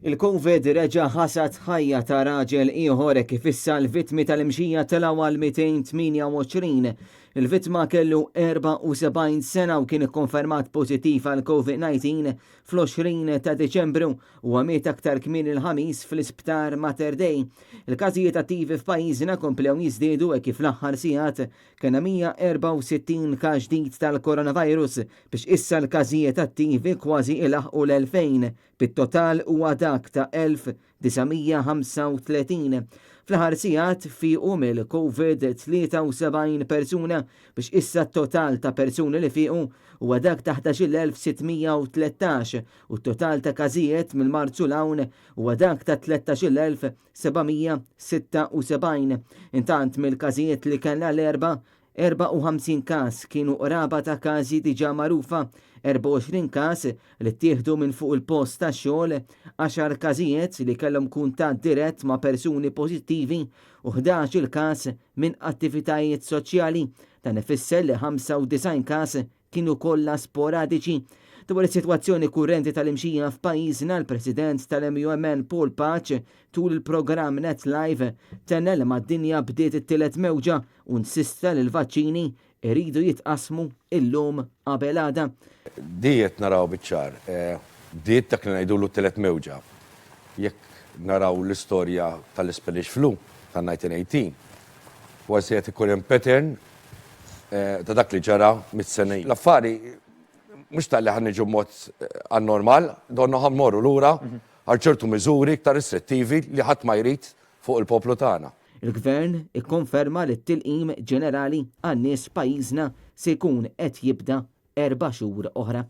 Il-Covid reġa' ħasad ħajja ta' raġel ieħor kif issa l-vittmi tal-imxija telgħu għal 228. Il-vittma kellu 74 sena u kien ikkonfermat pożittiv għal COVID-19 fl-20 ta' Deċembru u għamiet aktar kmien il-ħamis fl-isptar Mater Dei. Il-każijiet attivi f'pajjiżna komplew jiżdiedu kif l-aħħar sigħat kien 164 każ ġdid tal-coronavirus biex issa l-każijiet attivi kważi ilaħqu l-2000 bit-total huwa dak ta' 1935. Fl-aħħar sigħat fiequ mill-COVID 73 persuna biex issa t-total ta' persuni li fiequ huwa dak ta' 11,613 u t-total ta' każijiet mill-Marzu l-hawn huwa dak ta' 13,776. Intant mill-każijiet li kellna l-erba' 54 każ kienu qraba ta' każi diġà magħrufa, 24 każ li ttieħdu minn fuq il-post ta' xogħol, 10 każijiet li kellhom kuntatt dirett ma' persuni pożittivi u 11 il-każ minn attivitajiet soċjali. Dan ifisser li 95 każ kienu kollha sporadiċi. Dwar is-sitwazzjoni kurrenti tal-imxija f'pajjiżna l-President tal-MUMN Paul Pace tul il-programm Net Live tenna li mad-dinja bdiet it-tielet mewġa u nsista li l-vaċċini iridu jitqasmu illum qabel għada. Diet naraw biċ-ċar, diet dak li ngħidulu t-tielet mewġa. Jekk naraw l-istorja tal-Spanish flu tan-1918, kważi qed ikun hemm pattern ta' dak li ġara mit-sena. L-affari mux tal-li ħanniġu mod għal-normal, donna ħammorru l-ura għal ċertu miżuri iktar restrittivi li ħadd ma jrid fuq il-poplu tagħna. Il-Gvern ikkonferma li t-tilqim ġenerali għan-nies pajjiżna se jkun qed jibda 4 xhur oħra.